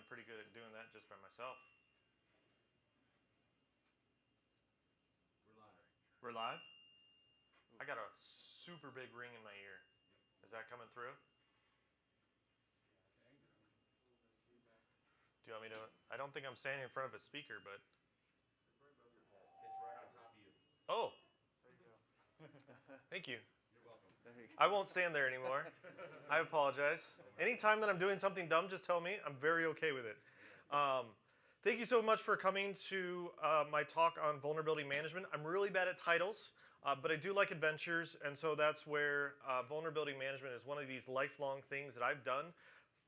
I'm pretty good at doing that just by myself. We're live? I got a super big ring in my ear. Is that coming through? Do you want me to? I don't think I'm standing in front of a speaker, but. It's right above your head. It's right on top of you. Oh. There you go. Thank you. You're welcome. I won't stand there anymore. I apologize. Anytime that I'm doing something dumb, just tell me. I'm very okay with it. Thank you so much for coming to my talk on vulnerability management. I'm really bad at titles, but I do like adventures, and so that's where vulnerability management is one of these lifelong things that I've done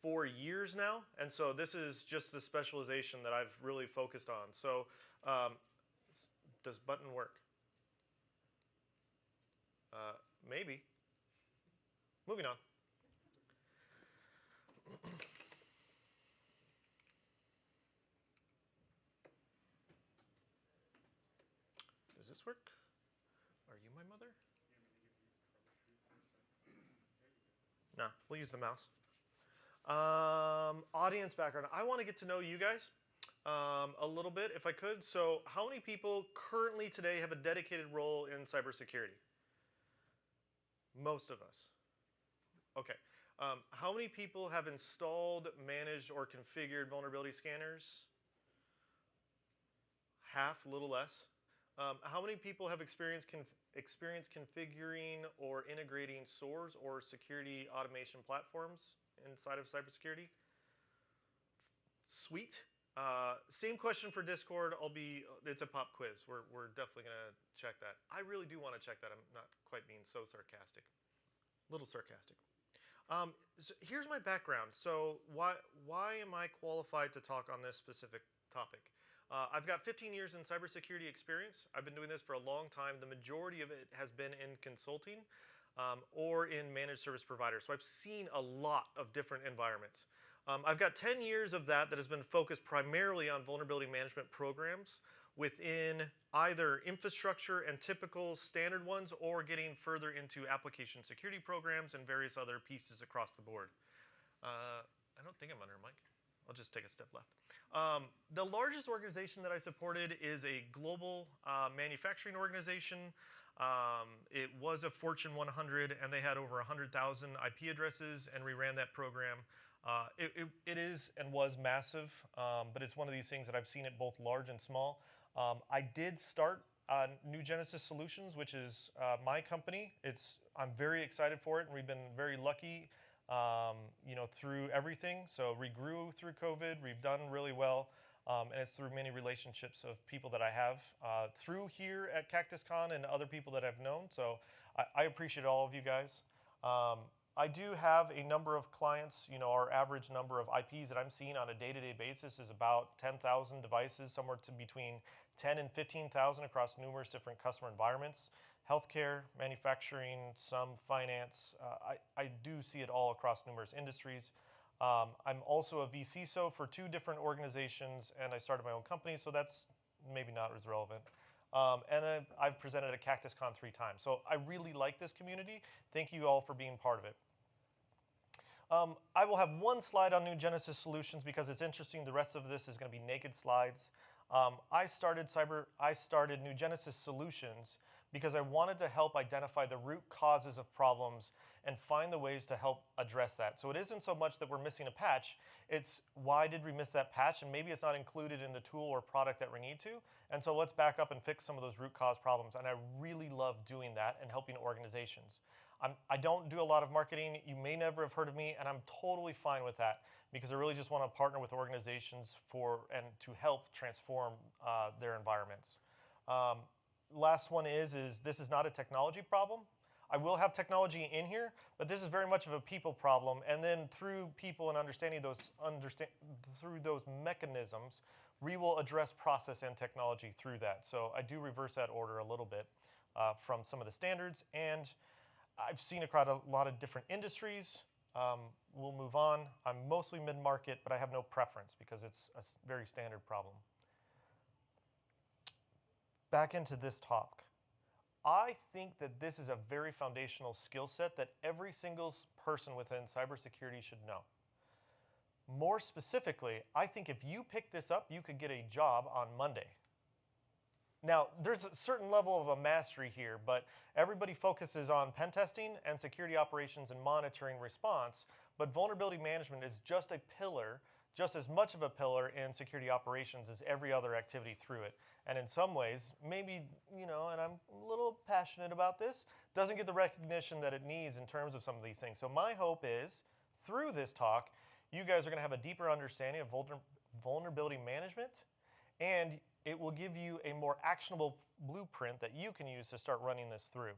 for years now, and so this is just the specialization that I've really focused on. So does button work? Maybe. Moving on. Does this work? Are you my mother? No, we'll use the mouse. Audience background. I want to get to know you guys a little bit, if I could. So how many people currently today have a dedicated role in cybersecurity? Most of us. Okay. How many people have installed, managed, or configured vulnerability scanners? Half, a little less. How many people have experience configuring or integrating SOARs or security automation platforms inside of cybersecurity? Sweet. Same question for Discord. It's a pop quiz. We're definitely gonna check that. I really do want to check that. I'm not quite being so sarcastic. A little sarcastic. So here's my background. So why am I qualified to talk on this specific topic? I've got 15 years in cybersecurity experience. I've been doing this for a long time. The majority of it has been in consulting or in managed service providers. So I've seen a lot of different environments. I've got 10 years of that has been focused primarily on vulnerability management programs within either infrastructure and typical standard ones or getting further into application security programs and various other pieces across the board. I don't think I'm under a mic. I'll just take a step left. The largest organization that I supported is a global manufacturing organization. It was a Fortune 100, and they had over 100,000 IP addresses, and we ran that program. It is and was massive, but it's one of these things that I've seen it both large and small. I did start New Genesis Solutions, which is my company. I'm very excited for it, and we've been very lucky through everything. So we grew through COVID. We've done really well, and it's through many relationships of people that I have through here at CactusCon and other people that I've known. So I appreciate all of you guys. I do have a number of clients. Our average number of IPs that I'm seeing on a day-to-day basis is about 10,000 devices, somewhere between 10 and 15,000 across numerous different customer environments. Healthcare, manufacturing, some finance. I do see it all across numerous industries. I'm also a VCSO for 2 different organizations, and I started my own company, so that's maybe not as relevant. And I've presented at CactusCon 3 times. So I really like this community. Thank you all for being part of it. I will have one slide on New Genesis Solutions because it's interesting. The rest of this is going to be naked slides. I started New Genesis Solutions because I wanted to help identify the root causes of problems and find the ways to help address that. So it isn't so much that we're missing a patch, it's why did we miss that patch, and maybe it's not included in the tool or product that we need to, and so let's back up and fix some of those root cause problems, and I really love doing that and helping organizations. I don't do a lot of marketing. You may never have heard of me, and I'm totally fine with that because I really just want to partner with organizations to help transform their environments. Last one is this is not a technology problem. I will have technology in here, but this is very much of a people problem. And then through people and understanding through those mechanisms, we will address process and technology through that. So I do reverse that order a little bit from some of the standards. And I've seen across a lot of different industries. We'll move on. I'm mostly mid-market, but I have no preference because it's a very standard problem. Back into this talk. I think that this is a very foundational skill set that every single person within cybersecurity should know. More specifically, I think if you pick this up, you could get a job on Monday. Now, there's a certain level of a mastery here, but everybody focuses on pen testing and security operations and monitoring response, but vulnerability management is just a pillar, just as much of a pillar in security operations as every other activity through it. And in some ways, maybe, and I'm a little passionate about this, doesn't get the recognition that it needs in terms of some of these things. So my hope is, through this talk, you guys are going to have a deeper understanding of vulnerability management, and it will give you a more actionable blueprint that you can use to start running this through.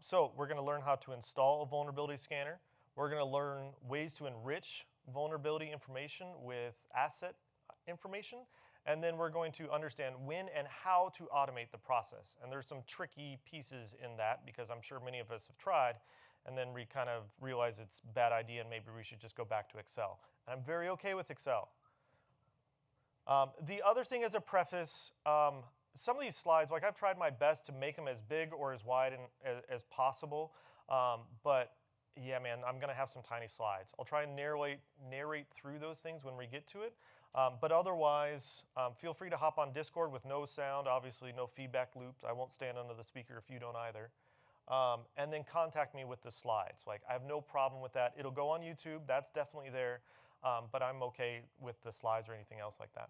So we're going to learn how to install a vulnerability scanner. We're going to learn ways to enrich vulnerability information with asset information. And then we're going to understand when and how to automate the process. And there's some tricky pieces in that because I'm sure many of us have tried and then we kind of realize it's a bad idea and maybe we should just go back to Excel. And I'm very okay with Excel. The other thing as a preface, some of these slides, like I've tried my best to make them as big or as wide as possible, but yeah, man, I'm gonna have some tiny slides. I'll try and narrate through those things when we get to it, but otherwise, feel free to hop on Discord with no sound, obviously no feedback loops. I won't stand under the speaker if you don't either. And then contact me with the slides. Like, I have no problem with that. It'll go on YouTube, that's definitely there, but I'm okay with the slides or anything else like that.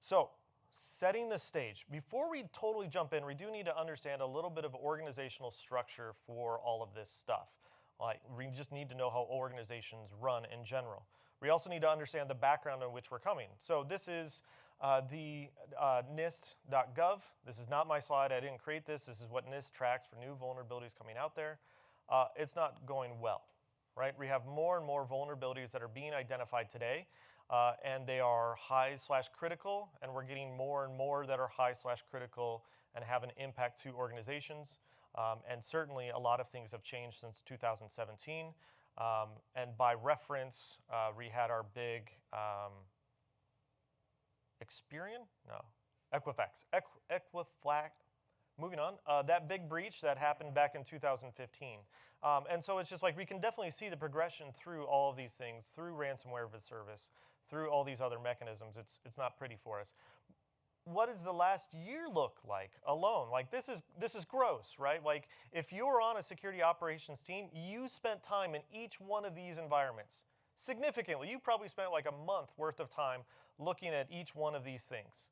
So, setting the stage. Before we totally jump in, we do need to understand a little bit of organizational structure for all of this stuff. Like, we just need to know how organizations run in general. We also need to understand the background in which we're coming. So this is the NIST.gov. This is not my slide. I didn't create this. This is what NIST tracks for new vulnerabilities coming out there. It's not going well, right? We have more and more vulnerabilities that are being identified today. And they are high/critical, and we're getting more and more that are high/critical and have an impact to organizations. And certainly a lot of things have changed since 2017. And by reference, we had our big Experian? No, Equifax. Equifax. Moving on, that big breach that happened back in 2015. And so it's just like we can definitely see the progression through all of these things, through ransomware as a service, through all these other mechanisms. It's not pretty for us. What does the last year look like alone? Like this is gross, right? Like if you're on a security operations team, you spent time in each one of these environments. Significantly, you probably spent like a month worth of time looking at each one of these things.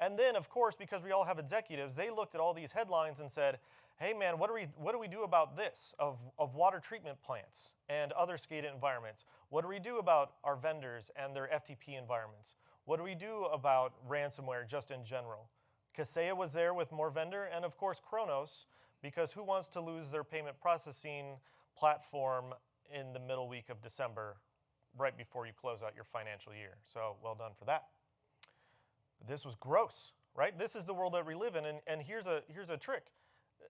And then, of course, because we all have executives, they looked at all these headlines and said, hey man, what do we do about this of water treatment plants and other SCADA environments? What do we do about our vendors and their FTP environments? What do we do about ransomware just in general? Kaseya was there with more vendor, and of course Kronos, because who wants to lose their payment processing platform in the middle week of December, right before you close out your financial year? So well done for that. This was gross, right? This is the world that we live in, and here's a trick.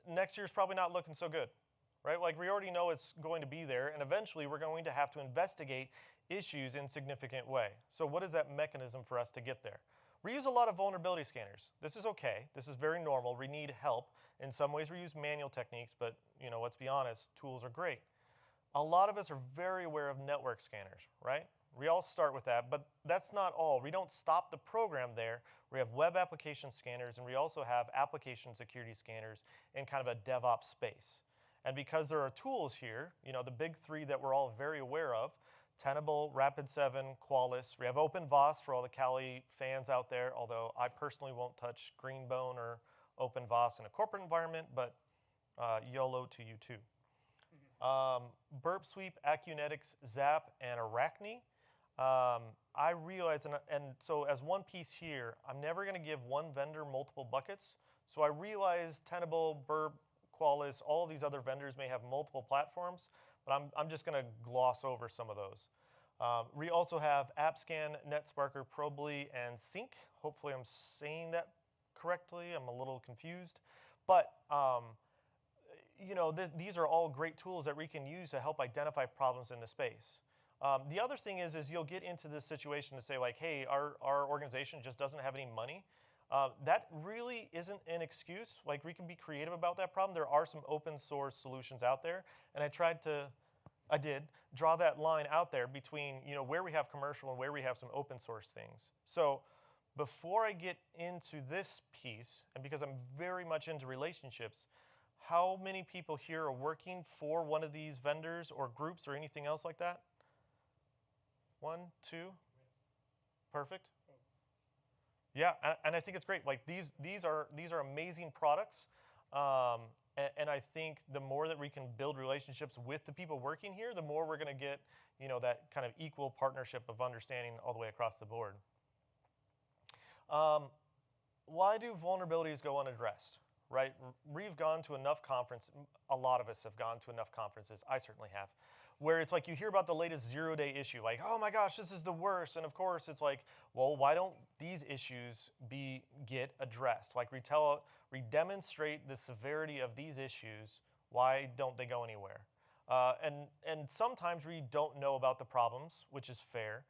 Next year's probably not looking so good, right? Like we already know it's going to be there, and eventually we're going to have to investigate issues in a significant way. So what is that mechanism for us to get there? We use a lot of vulnerability scanners. This is okay. This is very normal. We need help. In some ways we use manual techniques, but let's be honest, tools are great. A lot of us are very aware of network scanners, right? We all start with that, but that's not all. We don't stop the program there. We have web application scanners, and we also have application security scanners in kind of a DevOps space. And because there are tools here, the big three that we're all very aware of, Tenable, Rapid7, Qualys. We have OpenVAS for all the Kali fans out there, although I personally won't touch Greenbone or OpenVAS in a corporate environment, but YOLO to you too. Burp Sweep, Acunetics, Zap, and Arachne. I realize, and so as one piece here, I'm never going to give one vendor multiple buckets. So I realize Tenable, Burp, Qualys, all of these other vendors may have multiple platforms, but I'm just going to gloss over some of those. We also have AppScan, NetSparker, Probly, and Sync. Hopefully I'm saying that correctly. I'm a little confused. But these are all great tools that we can use to help identify problems in the space. The other thing is you'll get into this situation to say like, hey, our organization just doesn't have any money. That really isn't an excuse. Like we can be creative about that problem. There are some open source solutions out there, and I tried to I did draw that line out there between where we have commercial and where we have some open source things. So before I get into this piece, and because I'm very much into relationships, how many people here are working for one of these vendors or groups or anything else like that? 1, 2, perfect. Yeah, and I think it's great. Like these are amazing products, and I think the more that we can build relationships with the people working here, the more we're going to get that kind of equal partnership of understanding all the way across the board. Why do vulnerabilities go unaddressed? Right? We've gone to enough conferences. A lot of us have gone to enough conferences. I certainly have. Where it's like you hear about the latest zero-day issue, like, oh my gosh, this is the worst. And of course, it's like, well, why don't these issues get addressed? Like we demonstrate the severity of these issues. Why don't they go anywhere? And sometimes we don't know about the problems, which is fair.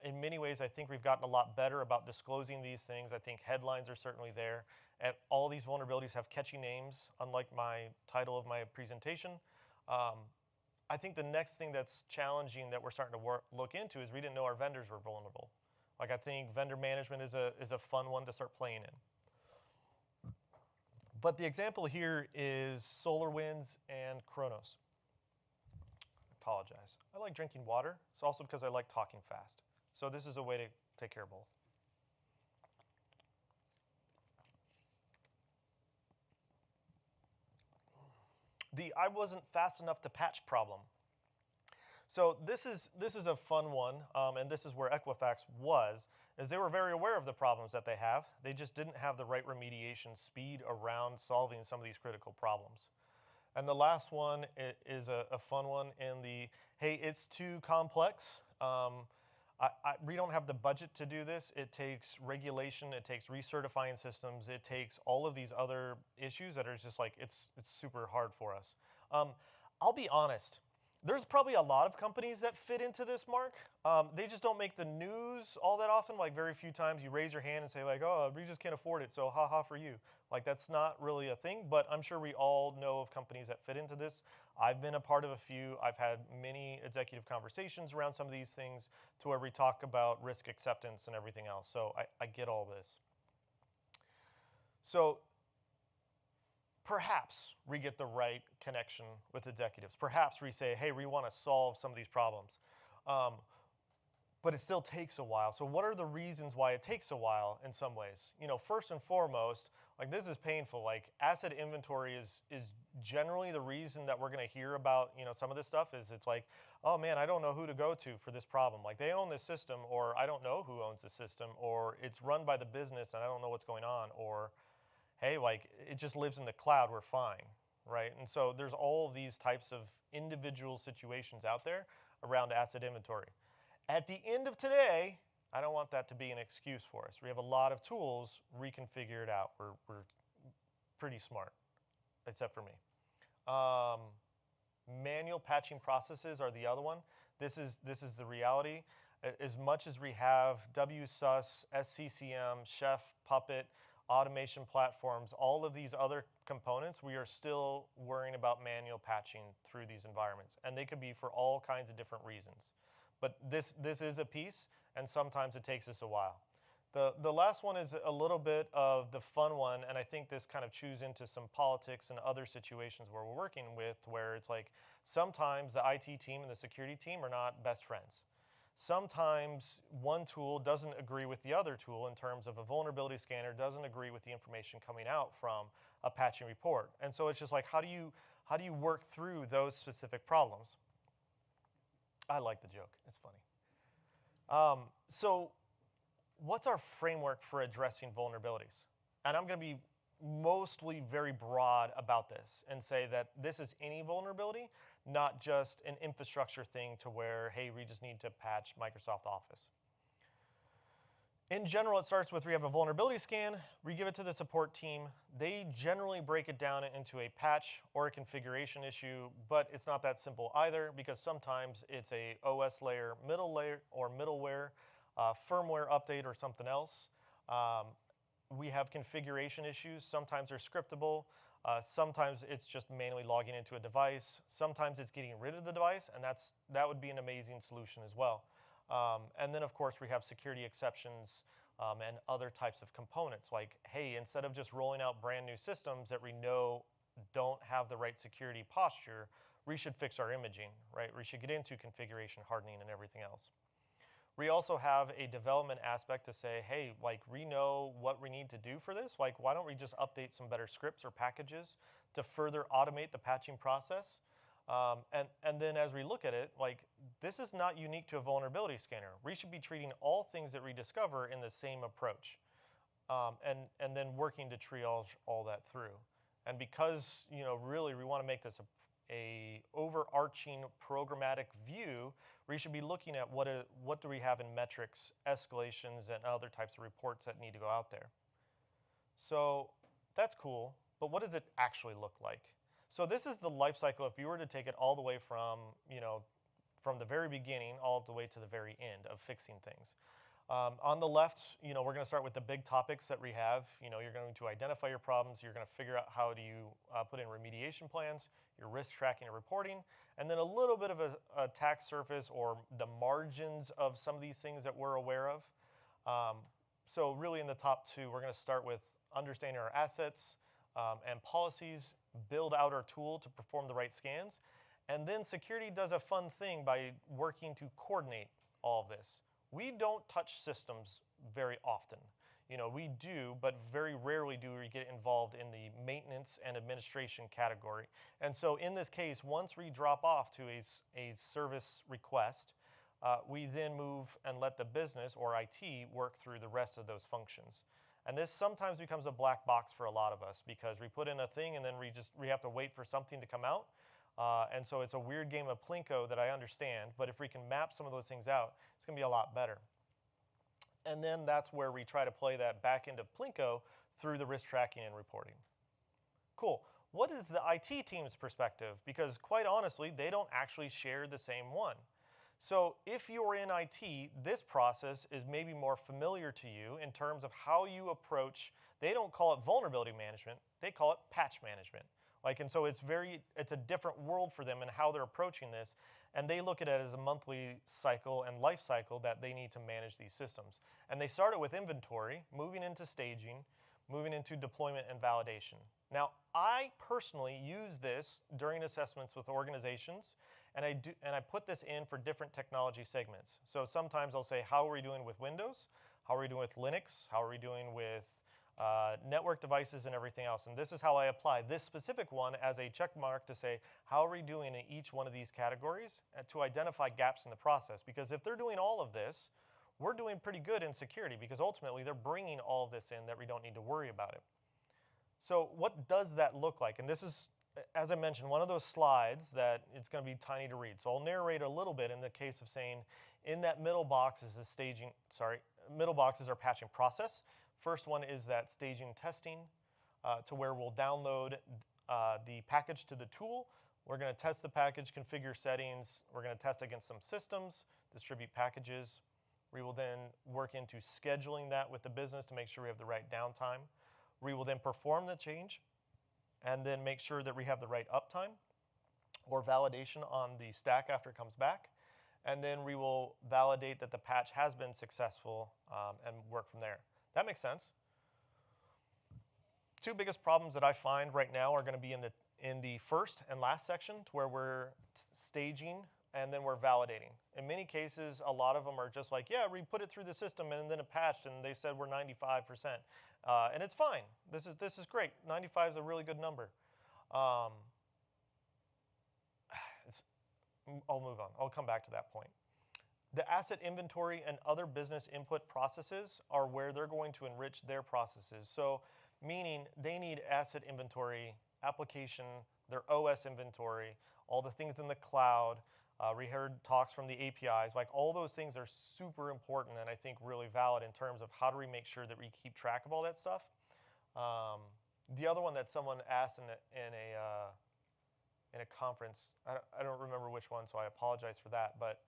In many ways, I think we've gotten a lot better about disclosing these things. I think headlines are certainly there. And all these vulnerabilities have catchy names, unlike my title of my presentation. I think the next thing that's challenging that we're starting to look into is we didn't know our vendors were vulnerable. Like I think vendor management is a fun one to start playing in. But the example here is SolarWinds and Kronos. Apologize. I like drinking water. It's also because I like talking fast. So this is a way to take care of both. The I wasn't fast enough to patch problem. So this is a fun one, and this is where Equifax was, is they were very aware of the problems that they have. They just didn't have the right remediation speed around solving some of these critical problems. And the last one is a fun one in the, hey, it's too complex. We don't have the budget to do this. It takes regulation. It takes recertifying systems. It takes all of these other issues that are just like, it's super hard for us. I'll be honest. There's probably a lot of companies that fit into this mark. They just don't make the news all that often. Like very few times you raise your hand and say like, oh, we just can't afford it, so ha ha for you. Like that's not really a thing, but I'm sure we all know of companies that fit into this. I've been a part of a few. I've had many executive conversations around some of these things to where we talk about risk acceptance and everything else. So I get all this. So perhaps we get the right connection with executives. Perhaps we say, hey, we want to solve some of these problems. But it still takes a while. So what are the reasons why it takes a while in some ways? First and foremost, like this is painful. Like asset inventory is generally the reason that we're going to hear about some of this stuff is it's like, oh man, I don't know who to go to for this problem. Like they own this system, or I don't know who owns the system, or it's run by the business and I don't know what's going on, or hey, like it just lives in the cloud, we're fine, right? And so there's all of these types of individual situations out there around asset inventory. At the end of today, I don't want that to be an excuse for us. We have a lot of tools, we can figure it out. We're pretty smart, except for me. Manual patching processes are the other one. This is the reality. As much as we have WSUS, SCCM, Chef, Puppet, automation platforms, all of these other components, we are still worrying about manual patching through these environments. And they could be for all kinds of different reasons. But this is a piece, and sometimes it takes us a while. The last one is a little bit of the fun one, and I think this kind of chews into some politics and other situations where we're working with, where it's like sometimes the IT team and the security team are not best friends. Sometimes one tool doesn't agree with the other tool in terms of a vulnerability scanner doesn't agree with the information coming out from a patching report. And so it's just like, how do you work through those specific problems? I like the joke, it's funny. So what's our framework for addressing vulnerabilities? And I'm gonna be mostly very broad about this and say that this is any vulnerability, not just an infrastructure thing to where, hey, we just need to patch Microsoft Office. In general, it starts with we have a vulnerability scan, we give it to the support team. They generally break it down into a patch or a configuration issue, but it's not that simple either because sometimes it's a OS layer, or middleware, firmware update or something else. We have configuration issues. Sometimes they're scriptable. Sometimes it's just manually logging into a device. Sometimes it's getting rid of the device, and that would be an amazing solution as well. And then, of course, we have security exceptions and other types of components. Like, hey, instead of just rolling out brand new systems that we know don't have the right security posture, we should fix our imaging, right? We should get into configuration hardening and everything else. We also have a development aspect to say, hey, like, we know what we need to do for this. Like, why don't we just update some better scripts or packages to further automate the patching process? And then as we look at it, like, this is not unique to a vulnerability scanner. We should be treating all things that we discover in the same approach, and then working to triage all that through. And because, really we want to make this a overarching programmatic view, we should be looking at what do we have in metrics, escalations, and other types of reports that need to go out there. So that's cool, but what does it actually look like? So this is the life cycle if you were to take it all the way from the very beginning all the way to the very end of fixing things. On the left, we're going to start with the big topics that we have. You're going to identify your problems. You're going to figure out how do you put in remediation plans, your risk tracking and reporting, and then a little bit of a attack surface or the margins of some of these things that we're aware of. So really in the top two, we're going to start with understanding our assets and policies, build out our tool to perform the right scans, and then security does a fun thing by working to coordinate all of this. We don't touch systems very often. We do, but very rarely do we get involved in the maintenance and administration category. And so in this case, once we drop off to a service request, we then move and let the business or IT work through the rest of those functions. And this sometimes becomes a black box for a lot of us because we put in a thing and then we have to wait for something to come out. And so it's a weird game of Plinko that I understand, but if we can map some of those things out, it's going to be a lot better. And then that's where we try to play that back end of Plinko through the risk tracking and reporting. Cool. What is the IT team's perspective? Because quite honestly, they don't actually share the same one. So if you're in IT, this process is maybe more familiar to you in terms of how you approach, they don't call it vulnerability management, they call it patch management. And so it's a different world for them and how they're approaching this, and they look at it as a monthly cycle and life cycle that they need to manage these systems. And they started with inventory, moving into staging, moving into deployment and validation. Now, I personally use this during assessments with organizations, and I put this in for different technology segments. So sometimes I'll say, how are we doing with Windows? How are we doing with Linux? How are we doing with network devices and everything else? And this is how I apply this specific one as a check mark to say, how are we doing in each one of these categories to identify gaps in the process? Because if they're doing all of this, we're doing pretty good in security because ultimately they're bringing all of this in that we don't need to worry about it. So what does that look like? And this is, as I mentioned, one of those slides that it's going to be tiny to read. So I'll narrate a little bit in the case of saying in that middle box is middle box is our patching process. First one is that staging testing to where we'll download the package to the tool. We're going to test the package, configure settings. We're going to test against some systems, distribute packages. We will then work into scheduling that with the business to make sure we have the right downtime. We will then perform the change and then make sure that we have the right uptime or validation on the stack after it comes back. And then we will validate that the patch has been successful and work from there. That makes sense. Two biggest problems that I find right now are going to be in the first and last section to where we're staging and then we're validating. In many cases, a lot of them are just like, yeah, we put it through the system and then it patched and they said we're 95%. And it's fine. This is great. 95 is a really good number. I'll move on. I'll come back to that point. The asset inventory and other business input processes are where they're going to enrich their processes. So meaning they need asset inventory, application, their OS inventory, all the things in the cloud. We heard talks from the APIs. Like all those things are super important and I think really valid in terms of how do we make sure that we keep track of all that stuff. The other one that someone asked in a conference, I don't remember which one, so I apologize for that, but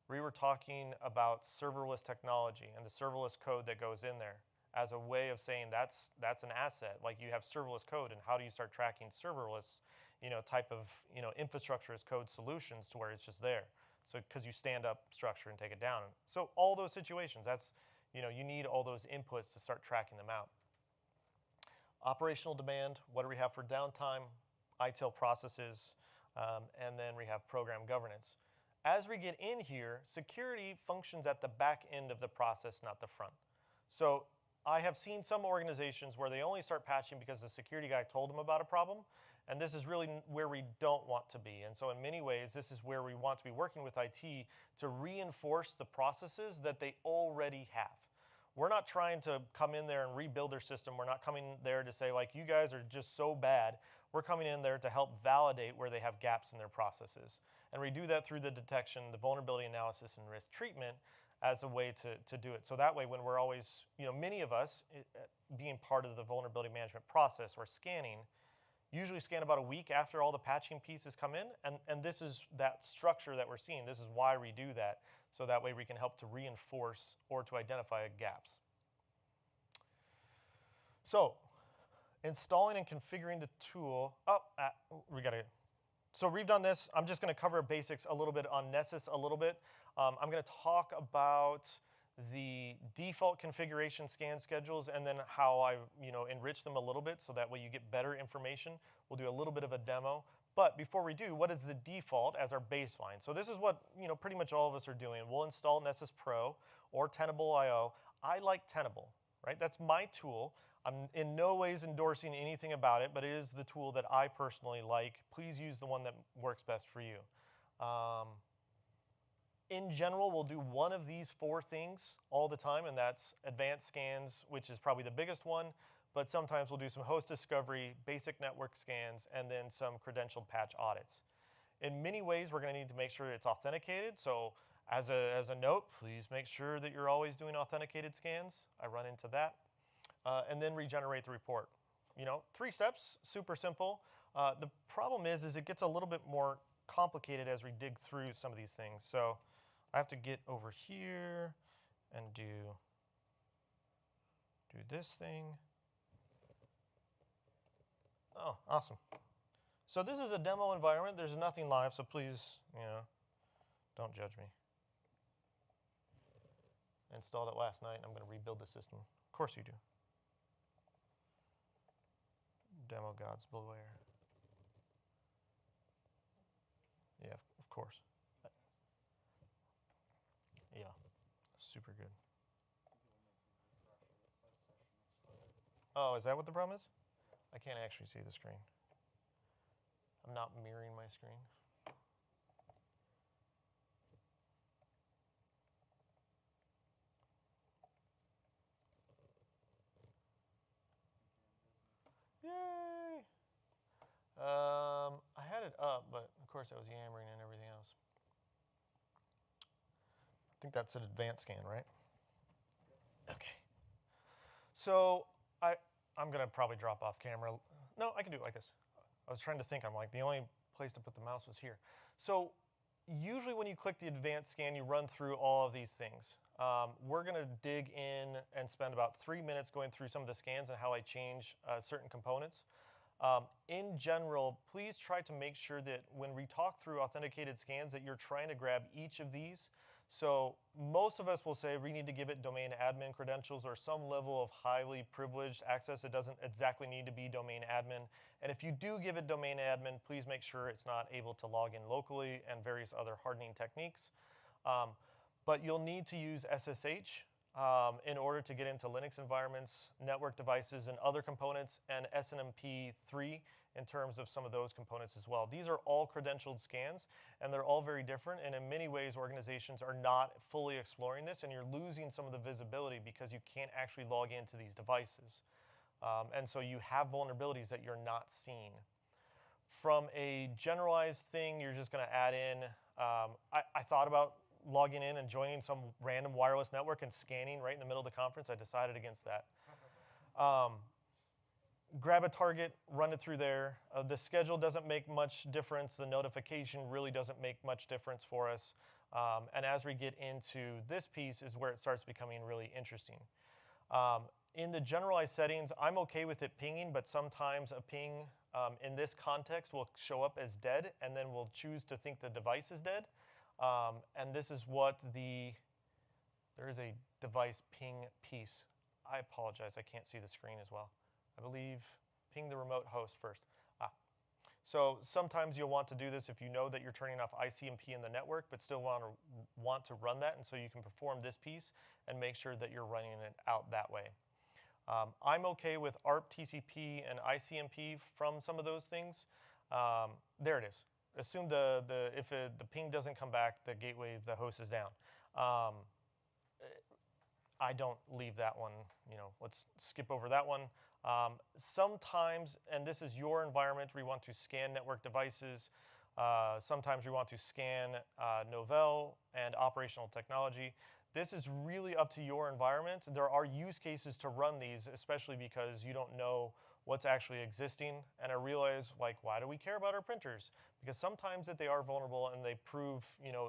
we were talking about serverless technology and the serverless code that goes in there. as a way of saying that's an asset. Like you have serverless code, and how do you start tracking serverless, type of infrastructure as code solutions to where it's just there. So because you stand up structure and take it down. So all those situations, that's you need all those inputs to start tracking them out. Operational demand, what do we have for downtime, ITIL processes, and then we have program governance. As we get in here, security functions at the back end of the process, not the front. So I have seen some organizations where they only start patching because the security guy told them about a problem, and this is really where we don't want to be. And so in many ways, this is where we want to be working with IT to reinforce the processes that they already have. We're not trying to come in there and rebuild their system. We're not coming there to say, like, you guys are just so bad. We're coming in there to help validate where they have gaps in their processes. And we do that through the detection, the vulnerability analysis, and risk treatment as a way to do it. So that way, when we're always, many of us being part of the vulnerability management process or scanning, usually scan about a week after all the patching pieces come in. And this is that structure that we're seeing. This is why we do that. So that way we can help to reinforce or to identify gaps. So installing and configuring the tool. So we've done this. I'm just going to cover basics a little bit on Nessus a little bit. I'm going to talk about the default configuration scan schedules and then how I enrich them a little bit so that way you get better information. We'll do a little bit of a demo. But before we do, what is the default as our baseline? So this is what pretty much all of us are doing. We'll install Nessus Pro or Tenable.io. I like Tenable, right? That's my tool. I'm in no ways endorsing anything about it, but it is the tool that I personally like. Please use the one that works best for you. In general, we'll do one of these 4 things all the time, and that's advanced scans, which is probably the biggest one. But sometimes we'll do some host discovery, basic network scans, and then some credentialed patch audits. In many ways, we're going to need to make sure it's authenticated. So as a note, please make sure that you're always doing authenticated scans. I run into that. And then regenerate the report. 3 steps, super simple. The problem is it gets a little bit more complicated as we dig through some of these things. So I have to get over here and do this thing. Oh, awesome. So this is a demo environment. There's nothing live, so please, don't judge me. Installed it last night, and I'm going to rebuild the system. Of course you do. Demo gods beware. Yeah, of course. Yeah, super good. Oh, is that what the problem is? I can't actually see the screen. I'm not mirroring my screen. Yay! I had it up, but of course I was yammering and everything else. I think that's an advanced scan, right? Okay. So I'm going to probably drop off camera. No, I can do it like this. I was trying to think. I'm like, the only place to put the mouse was here. So usually when you click the advanced scan, you run through all of these things. We're going to dig in and spend about 3 minutes going through some of the scans and how I change certain components. In general, please try to make sure that when we talk through authenticated scans that you're trying to grab each of these. So most of us will say we need to give it domain admin credentials or some level of highly privileged access. It doesn't exactly need to be domain admin. And if you do give it domain admin, please make sure it's not able to log in locally and various other hardening techniques. But you'll need to use SSH in order to get into Linux environments, network devices, and other components, and SNMP3 in terms of some of those components as well. These are all credentialed scans, and they're all very different, and in many ways, organizations are not fully exploring this, and you're losing some of the visibility because you can't actually log into these devices. And so you have vulnerabilities that you're not seeing. From a generalized thing, you're just going to add in, I thought about logging in and joining some random wireless network and scanning right in the middle of the conference. I decided against that. Grab a target, run it through there. The schedule doesn't make much difference. The notification really doesn't make much difference for us. And as we get into this piece is where it starts becoming really interesting. In the generalized settings, I'm okay with it pinging, but sometimes a ping in this context will show up as dead, and then we'll choose to think the device is dead. And this is what there is a device ping piece. I apologize, I can't see the screen as well. I believe ping the remote host first. So sometimes you'll want to do this if you know that you're turning off ICMP in the network, but still want to run that, and so you can perform this piece and make sure that you're running it out that way. I'm okay with ARP, TCP, and ICMP from some of those things. There it is. Assume if the ping doesn't come back, the gateway, the host is down. I don't leave that one. Let's skip over that one. Sometimes, and this is your environment, we want to scan network devices. Sometimes we want to scan Novell and operational technology. This is really up to your environment. There are use cases to run these, especially because you don't know what's actually existing. And I realize, why do we care about our printers? Because sometimes that they are vulnerable and they prove,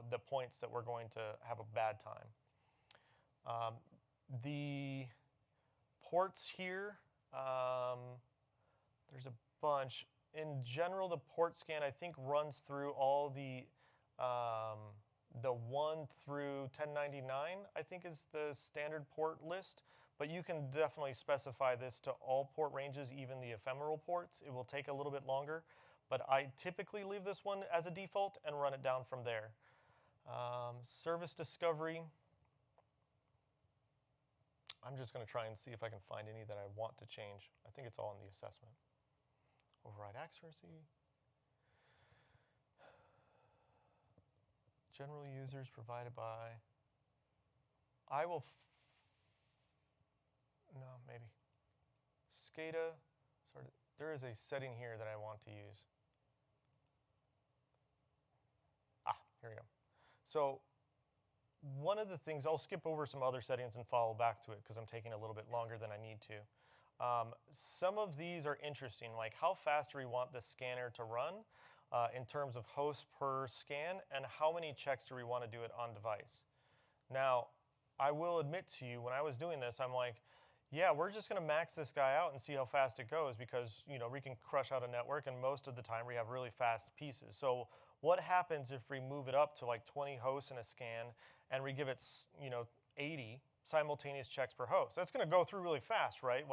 the points that we're going to have a bad time. The ports here, there's a bunch. In general, the port scan, I think, runs through all the 1 through 1099, I think, is the standard port list. But you can definitely specify this to all port ranges, even the ephemeral ports. It will take a little bit longer. But I typically leave this one as a default and run it down from there. Service discovery. I'm just going to try and see if I can find any that I want to change. I think it's all in the assessment. Override accuracy. General users provided by. No, maybe. SCADA. There is a setting here that I want to use. Here we go. So one of the things, I'll skip over some other settings and follow back to it because I'm taking a little bit longer than I need to. Some of these are interesting, like how fast do we want the scanner to run in terms of hosts per scan, and how many checks do we want to do it on device. Now, I will admit to you, when I was doing this, I'm like, yeah, we're just going to max this guy out and see how fast it goes because we can crush out a network, and most of the time we have really fast pieces. So what happens if we move it up to 20 hosts in a scan and we give it 80 simultaneous checks per host? That's going to go through really fast, right?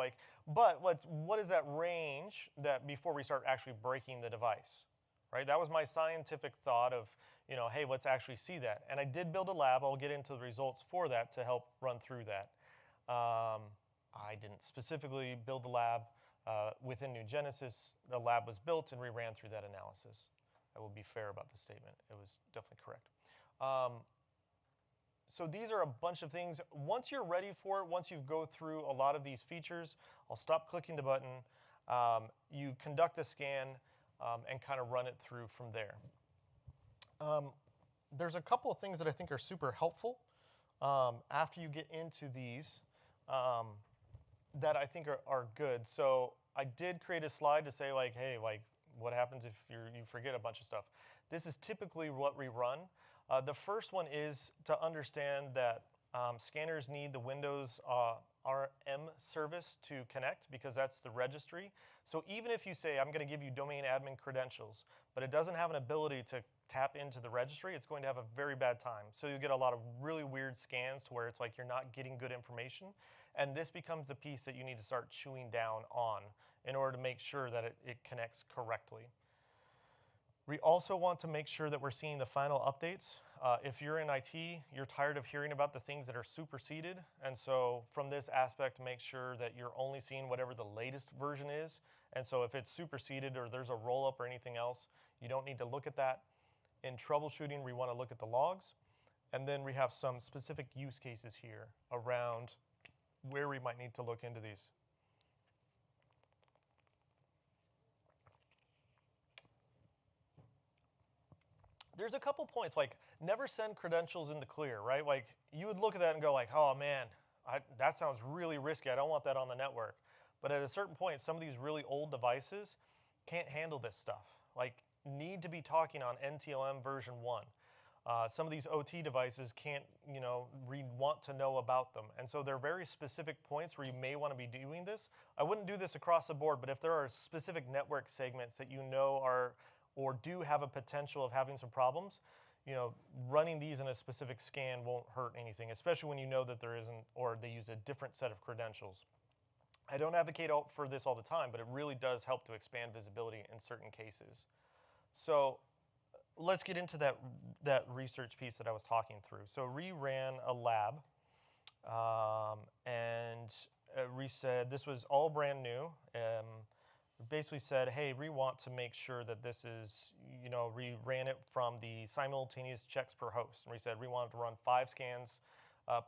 But what is that range that before we start actually breaking the device, right? That was my scientific thought of, hey, let's actually see that. And I did build a lab. I'll get into the results for that to help run through that. I didn't specifically build the lab within New Genesis. The lab was built and we ran through that analysis. I will be fair about the statement. It was definitely correct. So these are a bunch of things. Once you're ready for it, once you go through a lot of these features, I'll stop clicking the button. You conduct the scan and kind of run it through from there. There's a couple of things that I think are super helpful after you get into these that I think are good. So I did create a slide to say hey, what happens if you forget a bunch of stuff? This is typically what we run. The first one is to understand that scanners need the Windows RM service to connect because that's the registry. So even if you say, I'm going to give you domain admin credentials, but it doesn't have an ability to tap into the registry, it's going to have a very bad time. So you get a lot of really weird scans to where it's you're not getting good information. And this becomes the piece that you need to start chewing down on in order to make sure that it connects correctly. We also want to make sure that we're seeing the final updates. If you're in IT, you're tired of hearing about the things that are superseded. And so from this aspect, make sure that you're only seeing whatever the latest version is. And so if it's superseded or there's a roll-up or anything else, you don't need to look at that. In troubleshooting, we want to look at the logs. And then we have some specific use cases here around where we might need to look into these. There's a couple points, never send credentials into clear, right? You would look at that and go oh man, that sounds really risky. I don't want that on the network. But at a certain point, some of these really old devices can't handle this stuff. Need to be talking on NTLM version 1. Some of these OT devices can't, want to know about them. And so there are very specific points where you may want to be doing this. I wouldn't do this across the board, but if there are specific network segments that you know are or do have a potential of having some problems, running these in a specific scan won't hurt anything, especially when you know that there isn't, or they use a different set of credentials. I don't advocate for this all the time, but it really does help to expand visibility in certain cases. So let's get into that research piece that I was talking through. So Ree ran a lab, and Ree said this was all brand new. Basically said, hey, we want to make sure that this is, we ran it from the simultaneous checks per host. And we said we wanted to run 5 scans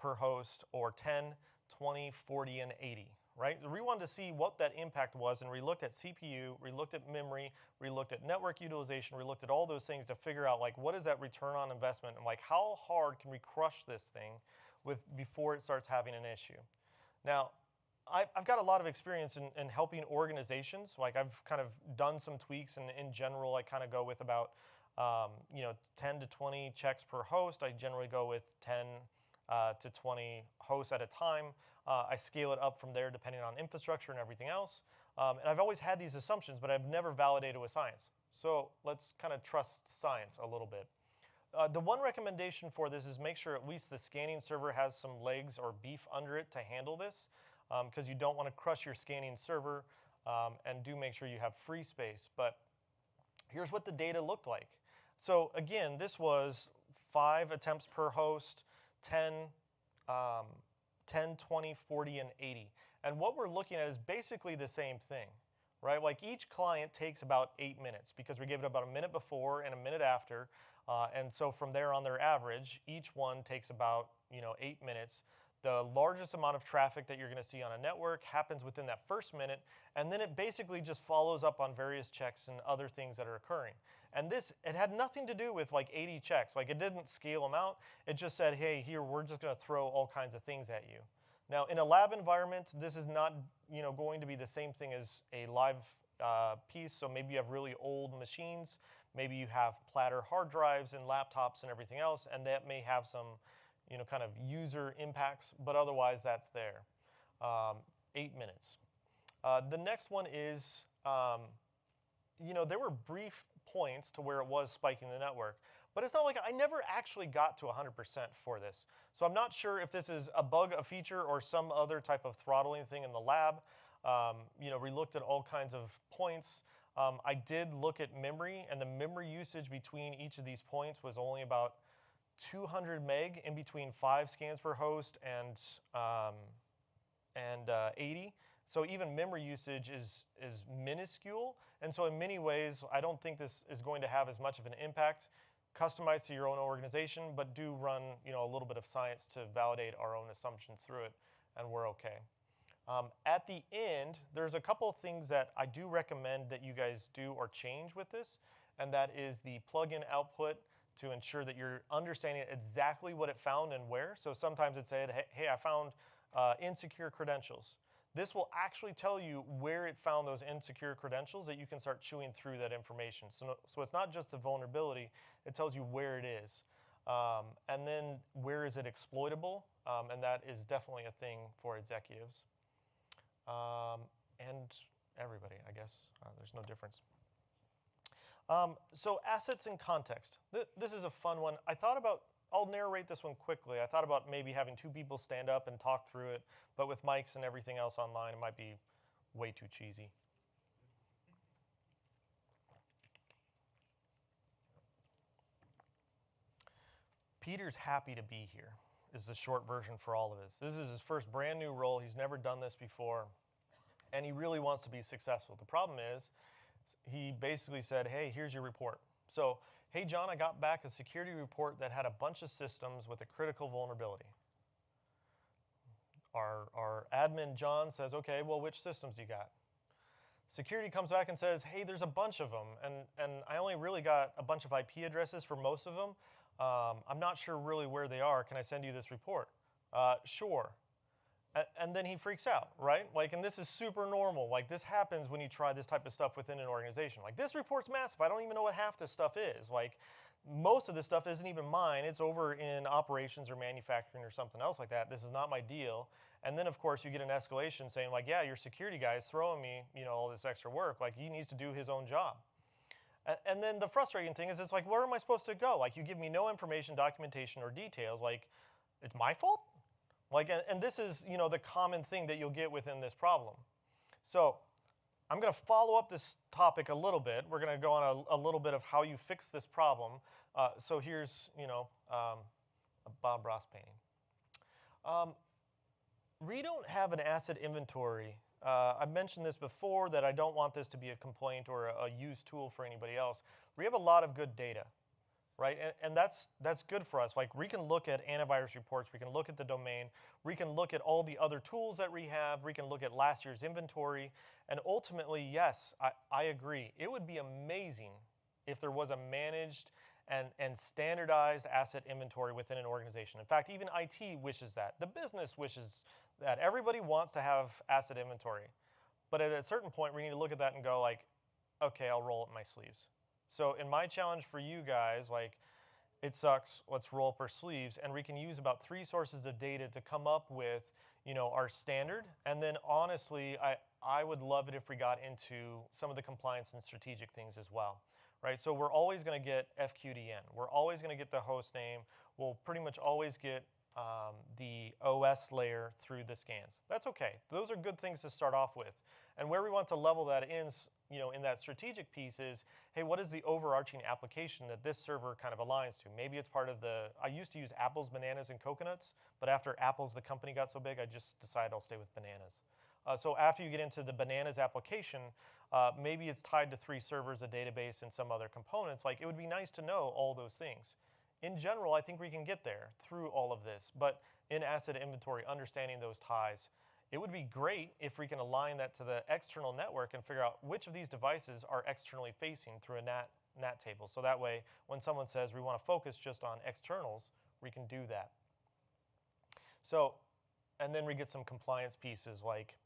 per host, or 10, 20, 40, and 80, right? So we wanted to see what that impact was, and we looked at CPU, we looked at memory, we looked at network utilization, we looked at all those things to figure out, like, what is that return on investment, and, like, how hard can we crush this thing before it starts having an issue? Now, I've got a lot of experience in helping organizations. Like, I've kind of done some tweaks, and in general, I kind of go with about 10 to 20 checks per host. I generally go with 10 to 20 hosts at a time. I scale it up from there depending on infrastructure and everything else. And I've always had these assumptions, but I've never validated with science. So let's kind of trust science a little bit. The one recommendation for this is make sure at least the scanning server has some legs or beef under it to handle this, because you don't want to crush your scanning server, and do make sure you have free space. But here's what the data looked like. So again, this was 5 attempts per host, 10, 20, 40, and 80. And what we're looking at is basically the same thing, right? Like, each client takes about 8 minutes, because we gave it about a minute before and a minute after. And so from there on, their average, each one takes about 8 minutes. The largest amount of traffic that you're going to see on a network happens within that first minute, and then it basically just follows up on various checks and other things that are occurring. And it had nothing to do with, like, 80 checks. Like, it didn't scale them out. It just said, hey, here, we're just going to throw all kinds of things at you. Now, in a lab environment, this is not going to be the same thing as a live piece. So maybe you have really old machines. Maybe you have platter hard drives and laptops and everything else, and that may have some kind of user impacts, but otherwise that's there. 8 minutes. The next one is, there were brief points to where it was spiking the network, but it's not like I never actually got to 100% for this. So I'm not sure if this is a bug, a feature, or some other type of throttling thing in the lab. We looked at all kinds of points. I did look at memory, and the memory usage between each of these points was only about 200 meg in between 5 scans per host and 80. So even memory usage is minuscule. And so in many ways, I don't think this is going to have as much of an impact. Customize to your own organization, but do run a little bit of science to validate our own assumptions through it, and we're okay. At the end, there's a couple of things that I do recommend that you guys do or change with this, and that is the plugin output, to ensure that you're understanding exactly what it found and where. So sometimes it said, hey, I found insecure credentials. This will actually tell you where it found those insecure credentials, that you can start chewing through that information. So it's not just the vulnerability, it tells you where it is. And then where is it exploitable? And that is definitely a thing for executives. And everybody, I guess. There's no difference. So assets and context. This is a fun one. I'll narrate this one quickly. I thought about maybe having 2 people stand up and talk through it, but with mics and everything else online, it might be way too cheesy. Peter's happy to be here, is the short version for all of this. This is his first brand new role. He's never done this before, and he really wants to be successful. The problem is, he basically said, hey, here's your report. So, hey, John, I got back a security report that had a bunch of systems with a critical vulnerability. Our admin, John, says, okay, well, which systems you got? Security comes back and says, hey, there's a bunch of them, and I only really got a bunch of IP addresses for most of them. I'm not sure really where they are. Can I send you this report? Sure. And then he freaks out, right? Like, and this is super normal. Like, this happens when you try this type of stuff within an organization. Like, this report's massive. I don't even know what half this stuff is. Like, most of this stuff isn't even mine. It's over in operations or manufacturing or something else like that. This is not my deal. And then, of course, you get an escalation saying, like, yeah, your security guy is throwing me, all this extra work. Like, he needs to do his own job. And then the frustrating thing is, it's like, where am I supposed to go? Like, you give me no information, documentation, or details. Like, it's my fault? Like, and this is, the common thing that you'll get within this problem. So I'm going to follow up this topic a little bit. We're going to go on a little bit of how you fix this problem. So here's, a Bob Ross painting. We don't have an asset inventory. I've mentioned this before, that I don't want this to be a complaint or a used tool for anybody else. We have a lot of good data, right? And that's good for us. Like, we can look at antivirus reports. We can look at the domain. We can look at all the other tools that we have. We can look at last year's inventory. And ultimately, yes, I agree. It would be amazing if there was a managed and standardized asset inventory within an organization. In fact, even IT wishes that. The business wishes that. Everybody wants to have asset inventory. But at a certain point, we need to look at that and go, like, okay, I'll roll up my sleeves. So in my challenge for you guys, like, it sucks, let's roll up our sleeves, and we can use about 3 sources of data to come up with, our standard. And then honestly, I would love it if we got into some of the compliance and strategic things as well, right? So we're always going to get FQDN. We're always going to get the host name. We'll pretty much always get the OS layer through the scans. That's okay. Those are good things to start off with. And where we want to level that in, in that strategic piece is, hey, what is the overarching application that this server kind of aligns to? Maybe it's part of I used to use apples, bananas, and coconuts, but after apples, the company got so big, I just decided I'll stay with bananas. So after you get into the bananas application, maybe it's tied to 3 servers, a database, and some other components. Like, it would be nice to know all those things. In general, I think we can get there through all of this, but in asset inventory, understanding those ties, it would be great if we can align that to the external network and figure out which of these devices are externally facing through a NAT table. So that way, when someone says we want to focus just on externals, we can do that. So, and then we get some compliance pieces like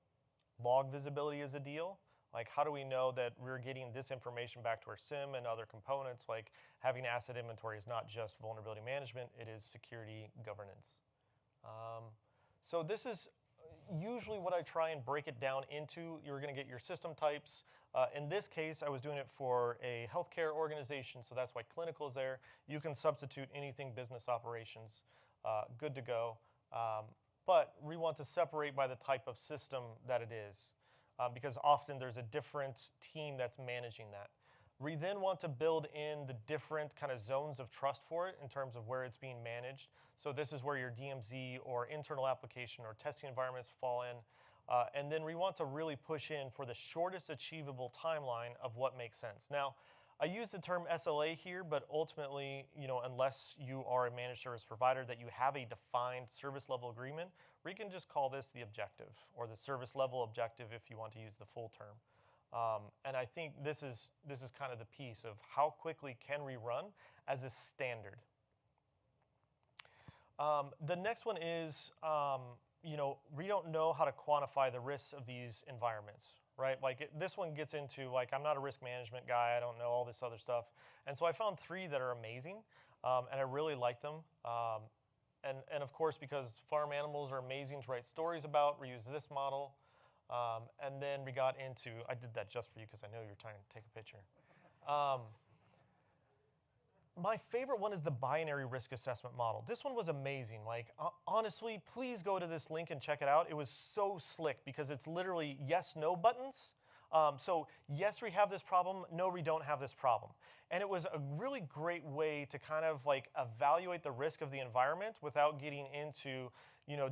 log visibility is a deal. Like, how do we know that we're getting this information back to our SIM and other components? Like, having asset inventory is not just vulnerability management, it is security governance. So this is usually what I try and break it down into. You're going to get your system types. In this case, I was doing it for a healthcare organization, so that's why clinical is there. You can substitute anything business operations, good to go. But we want to separate by the type of system that it is, because often there's a different team that's managing that. We then want to build in the different kind of zones of trust for it in terms of where it's being managed. So this is where your DMZ or internal application or testing environments fall in. And then we want to really push in for the shortest achievable timeline of what makes sense. Now, I use the term SLA here, but ultimately, unless you are a managed service provider that you have a defined service level agreement, we can just call this the objective or the service level objective if you want to use the full term. And I think this is kind of the piece of how quickly can we run as a standard. The next one is, we don't know how to quantify the risks of these environments, right? Like, this one gets into, like, I'm not a risk management guy. I don't know all this other stuff. And so I found 3 that are amazing, and I really like them. And of course, because farm animals are amazing to write stories about, we use this model. And then we got into, I did that just for you because I know you're trying to take a picture. My favorite one is the binary risk assessment model. This one was amazing. Like, honestly, please go to this link and check it out. It was so slick because it's literally yes, no buttons. So yes, we have this problem. No, we don't have this problem. And it was a really great way to kind of like evaluate the risk of the environment without getting into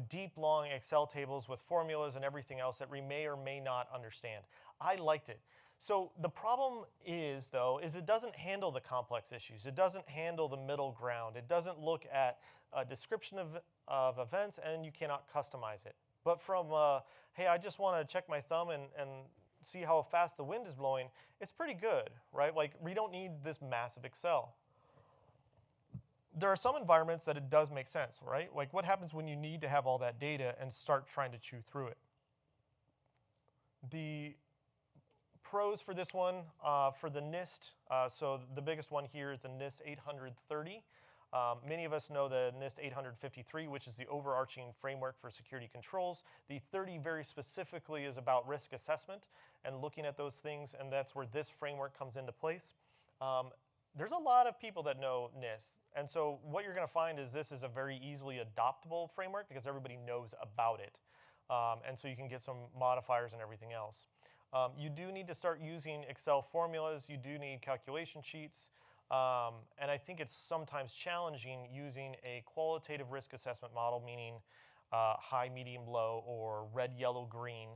deep, long Excel tables with formulas and everything else that we may or may not understand. I liked it. So the problem is, though, is it doesn't handle the complex issues. It doesn't handle the middle ground. It doesn't look at a description of events, and you cannot customize it. But from, hey, I just want to check my thumb and see how fast the wind is blowing, it's pretty good, right? Like, we don't need this massive Excel. There are some environments that it does make sense, right? Like, what happens when you need to have all that data and start trying to chew through it? The pros for this one, for the NIST, so the biggest one here is the NIST 830. Many of us know the NIST 853, which is the overarching framework for security controls. The 30 very specifically is about risk assessment and looking at those things, and that's where this framework comes into place. There's a lot of people that know NIST, and so what you're going to find is this is a very easily adoptable framework because everybody knows about it, and so you can get some modifiers and everything else. You do need to start using Excel formulas. You do need calculation sheets. And I think it's sometimes challenging using a qualitative risk assessment model, meaning high, medium, low, or red, yellow, green.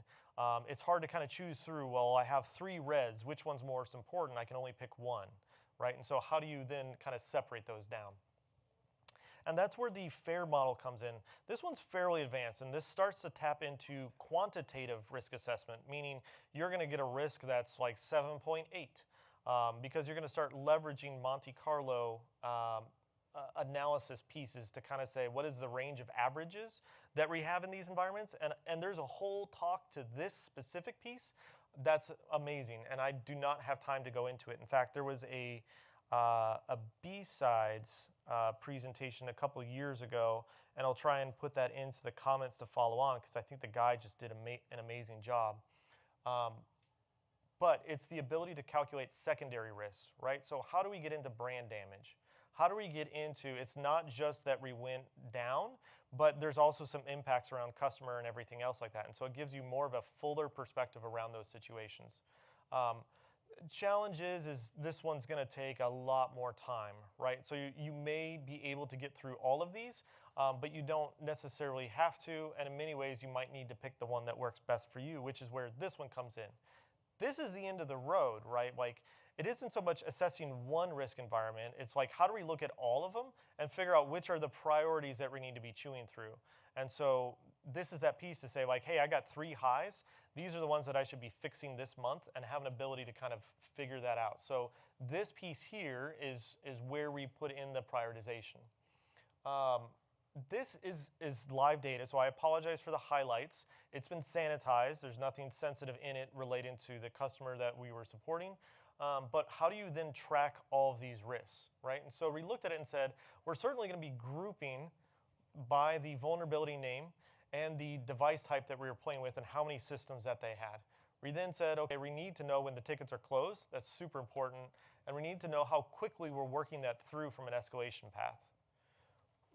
It's hard to kind of choose through, well, I have 3 reds. Which one's most important? I can only pick one, right? And so how do you then kind of separate those down? And that's where the FAIR model comes in. This one's fairly advanced, and this starts to tap into quantitative risk assessment, meaning you're going to get a risk that's like 7.8. Because you're going to start leveraging Monte Carlo analysis pieces to kind of say what is the range of averages that we have in these environments. And there's a whole talk to this specific piece that's amazing, and I do not have time to go into it. In fact, there was a B-Sides presentation a couple of years ago, and I'll try and put that into the comments to follow on because I think the guy just did an amazing job. But it's the ability to calculate secondary risks, right? So how do we get into brand damage? How do we get into, it's not just that we went down, but there's also some impacts around customer and everything else like that. And so it gives you more of a fuller perspective around those situations. Challenge is this one's going to take a lot more time, right? So you may be able to get through all of these, but you don't necessarily have to. And in many ways, you might need to pick the one that works best for you, which is where this one comes in. This is the end of the road, right? Like, it isn't so much assessing one risk environment. It's like, how do we look at all of them and figure out which are the priorities that we need to be chewing through? And so this is that piece to say, like, hey, I got 3 highs. These are the ones that I should be fixing this month and have an ability to kind of figure that out. So this piece here is where we put in the prioritization. This is live data, so I apologize for the highlights. It's been sanitized. There's nothing sensitive in it relating to the customer that we were supporting. But how do you then track all of these risks, right? And so we looked at it and said, we're certainly going to be grouping by the vulnerability name and the device type that we were playing with and how many systems that they had. We then said, okay, we need to know when the tickets are closed. That's super important. And we need to know how quickly we're working that through from an escalation path.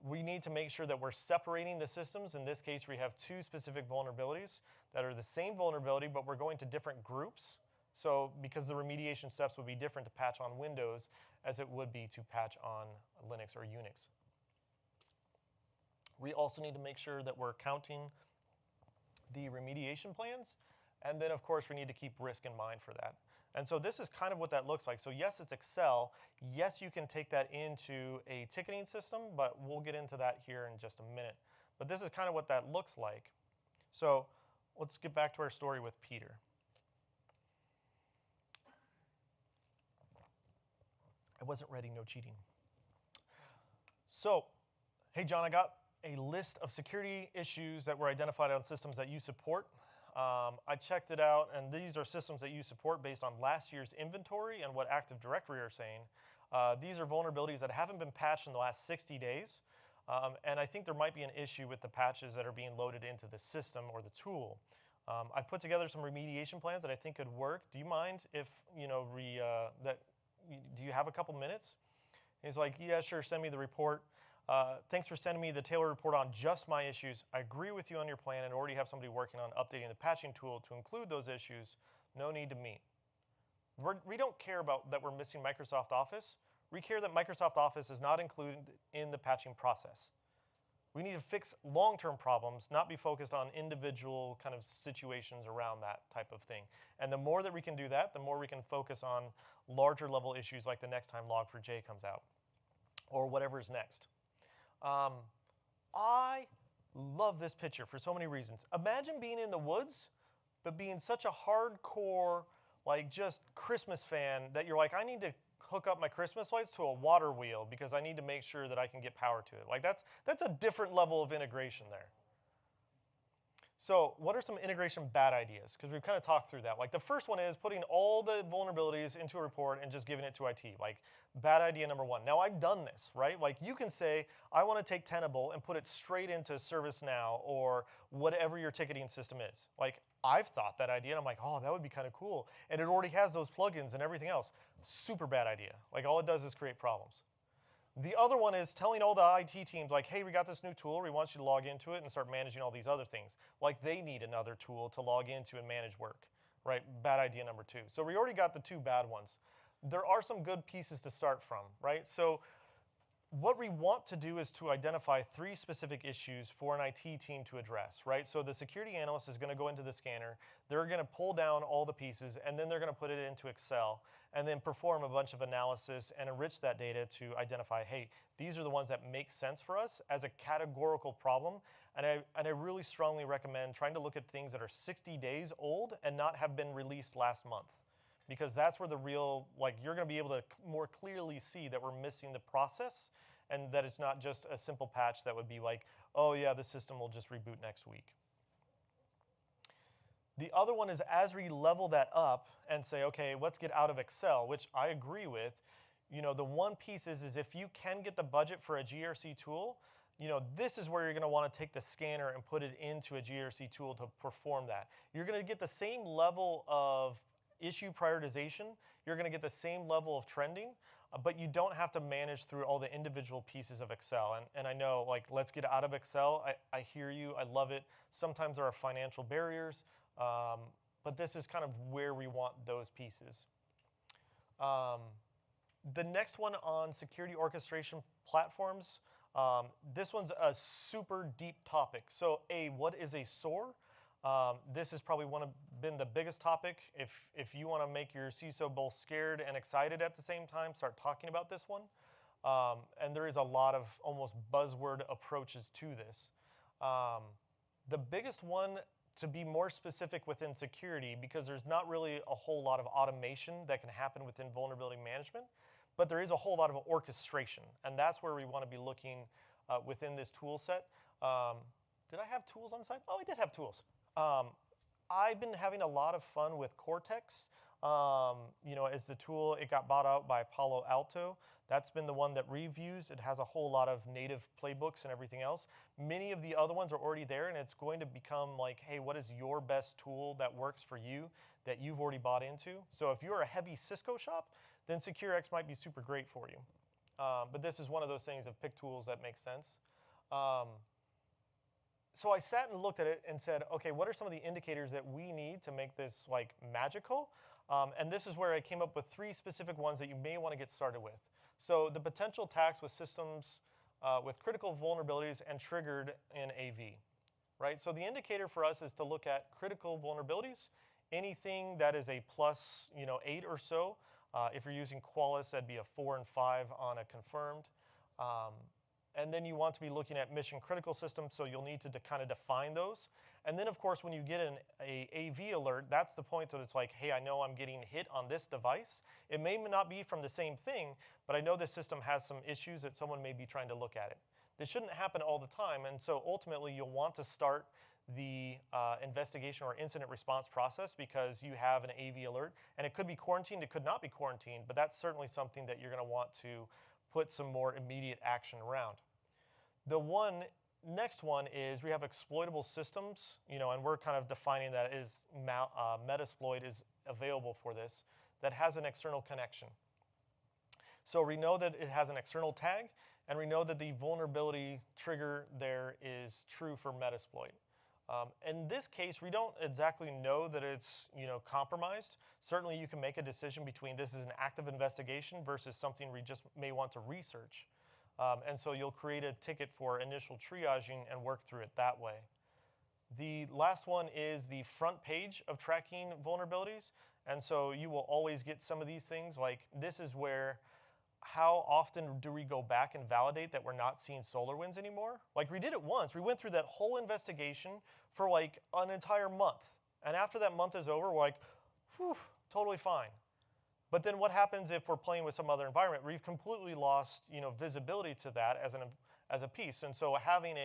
We need to make sure that we're separating the systems. In this case, we have 2 specific vulnerabilities that are the same vulnerability, but we're going to different groups. So because the remediation steps would be different to patch on Windows as it would be to patch on Linux or Unix. We also need to make sure that we're counting the remediation plans. And then, of course, we need to keep risk in mind for that. And so this is kind of what that looks like. So yes, it's Excel. Yes, you can take that into a ticketing system, but we'll get into that here in just a minute. But this is kind of what that looks like. So let's get back to our story with Peter. I wasn't ready, no cheating. So, hey, John, I got a list of security issues that were identified on systems that you support. I checked it out, and these are systems that you support based on last year's inventory and what Active Directory are saying. These are vulnerabilities that haven't been patched in the last 60 days, and I think there might be an issue with the patches that are being loaded into the system or the tool. I put together some remediation plans that I think could work. Do you mind if, do you have a couple minutes? He's like, yeah, sure, send me the report. Thanks for sending me the tailored report on just my issues. I agree with you on your plan and already have somebody working on updating the patching tool to include those issues. No need to meet. We don't care about that we're missing Microsoft Office. We care that Microsoft Office is not included in the patching process. We need to fix long-term problems, not be focused on individual kind of situations around that type of thing. And the more that we can do that, the more we can focus on larger level issues like the next time Log4j comes out or whatever is next. I love this picture for so many reasons. Imagine being in the woods, but being such a hardcore, like just Christmas fan that you're like, I need to hook up my Christmas lights to a water wheel because I need to make sure that I can get power to it. Like that's a different level of integration there. So what are some integration bad ideas? Because we've kind of talked through that. Like the first one is putting all the vulnerabilities into a report and just giving it to IT. Like bad idea number one. Now I've done this, right? Like you can say, I want to take Tenable and put it straight into ServiceNow or whatever your ticketing system is. Like I've thought that idea and I'm like, oh, that would be kind of cool. And it already has those plugins and everything else. Super bad idea. Like all it does is create problems. The other one is telling all the IT teams, like, hey, we got this new tool. We want you to log into it and start managing all these other things. Like they need another tool to log into and manage work, right? Bad idea number two. So we already got the two bad ones. There are some good pieces to start from, right? So what we want to do is to identify 3 specific issues for an IT team to address, right? So the security analyst is going to go into the scanner. They're going to pull down all the pieces, and then they're going to put it into Excel, and then perform a bunch of analysis and enrich that data to identify, hey, these are the ones that make sense for us as a categorical problem. And I really strongly recommend trying to look at things that are 60 days old and not have been released last month. Because that's where the real, like you're going to be able to more clearly see that we're missing the process and that it's not just a simple patch that would be like, oh yeah, the system will just reboot next week. The other one is as we level that up and say, okay, let's get out of Excel, which I agree with, the one piece is if you can get the budget for a GRC tool, this is where you're going to want to take the scanner and put it into a GRC tool to perform that. You're going to get the same level of issue prioritization, you're going to get the same level of trending, but you don't have to manage through all the individual pieces of Excel. And I know, like, let's get out of Excel. I hear you. I love it. Sometimes there are financial barriers, but this is kind of where we want those pieces. The next one on security orchestration platforms, this one's a super deep topic. So what is a SOAR? This has probably been the biggest topic. If you want to make your CISO both scared and excited at the same time, start talking about this one. And there is a lot of almost buzzword approaches to this. The biggest one, to be more specific within security, because there's not really a whole lot of automation that can happen within vulnerability management, but there is a whole lot of orchestration. And that's where we want to be looking within this tool set. Did I have tools on the side? Oh, I did have tools. I've been having a lot of fun with Cortex. As the tool, it got bought out by Palo Alto. That's been the one that reviews. It has a whole lot of native playbooks and everything else. Many of the other ones are already there, and it's going to become like, hey, what is your best tool that works for you that you've already bought into? So if you're a heavy Cisco shop, then SecureX might be super great for you. But this is one of those things of pick tools that make sense. So I sat and looked at it and said, okay, what are some of the indicators that we need to make this like magical? And this is where I came up with 3 specific ones that you may want to get started with. So the potential attacks with systems with critical vulnerabilities and triggered in AV, right? So the indicator for us is to look at critical vulnerabilities, anything that is a plus 8 or so. If you're using Qualys, that'd be a 4 and 5 on a confirmed. And then you want to be looking at mission critical systems, so you'll need to kind of define those. And then, of course, when you get an AV alert, that's the point that it's like, hey, I know I'm getting hit on this device. It may not be from the same thing, but I know this system has some issues that someone may be trying to look at it. This shouldn't happen all the time, and so ultimately you'll want to start the investigation or incident response process because you have an AV alert. And it could be quarantined, it could not be quarantined, but that's certainly something that you're going to want to put some more immediate action around. The next one is we have exploitable systems, and we're kind of defining that as Metasploit is available for this, that has an external connection. So we know that it has an external tag, and we know that the vulnerability trigger there is true for Metasploit. In this case, we don't exactly know that it's compromised. Certainly you can make a decision between this is an active investigation versus something we just may want to research. And so you'll create a ticket for initial triaging and work through it that way. The last one is the front page of tracking vulnerabilities. And so you will always get some of these things, like this is where how often do we go back and validate that we're not seeing SolarWinds anymore? Like we did it once. We went through that whole investigation for like an entire month. And after that month is over, we're like, whew, totally fine. But then what happens if we're playing with some other environment? We've completely lost visibility to that as a piece. And so having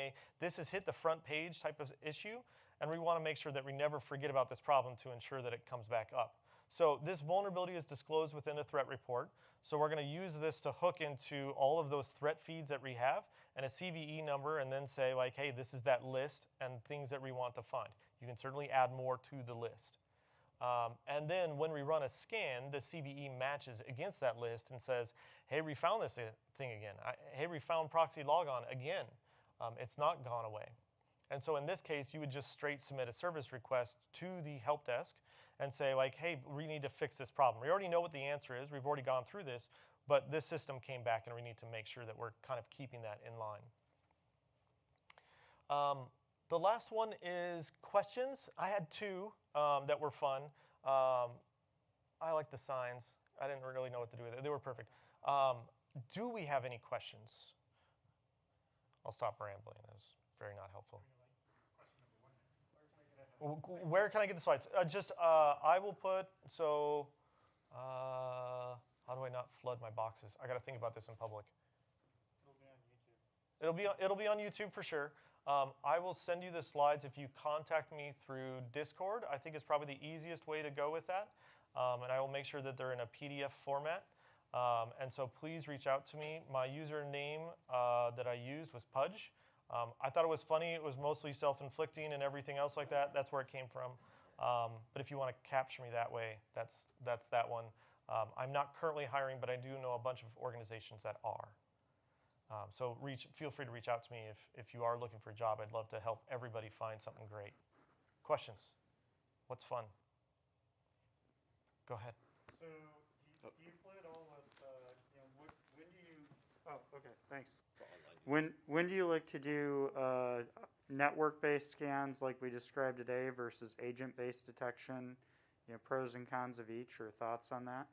this has hit the front page type of issue, and we want to make sure that we never forget about this problem to ensure that it comes back up. So this vulnerability is disclosed within a threat report. So we're going to use this to hook into all of those threat feeds that we have and a CVE number, and then say like, hey, this is that list and things that we want to find. You can certainly add more to the list. And then when we run a scan, the CVE matches against that list and says, hey, we found this thing again. Hey, we found proxy logon again. It's not gone away. And so in this case, you would just straight submit a service request to the help desk and say like, hey, we need to fix this problem. We already know what the answer is. We've already gone through this, but this system came back and we need to make sure that we're kind of keeping that in line. The last one is questions. I had two that were fun. I like the signs. I didn't really know what to do with it. They were perfect. Do we have any questions? I'll stop rambling. That was very not helpful. Where can I get the slides? I will put, so how do I not flood my boxes? I got to think about this in public. It'll be on YouTube for sure. I will send you the slides if you contact me through Discord. I think it's probably the easiest way to go with that. And I will make sure that they're in a PDF format. And so please reach out to me. My username that I used was Pudge. I thought it was funny. It was mostly self-inflicting and everything else like that. That's where it came from. But if you want to capture me that way, that's that one. I'm not currently hiring, but I do know a bunch of organizations that are. So feel free to reach out to me if you are looking for a job. I'd love to help everybody find something great. Questions? What's fun? Go ahead. So you flood all of, when do you? Oh, okay, thanks. When do you like to do network-based scans like we described today versus agent-based detection? Pros and cons of each, or thoughts on that?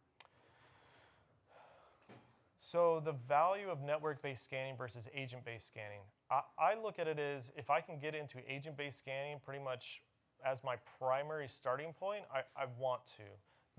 So the value of network-based scanning versus agent-based scanning, I look at it as if I can get into agent-based scanning pretty much as my primary starting point, I want to.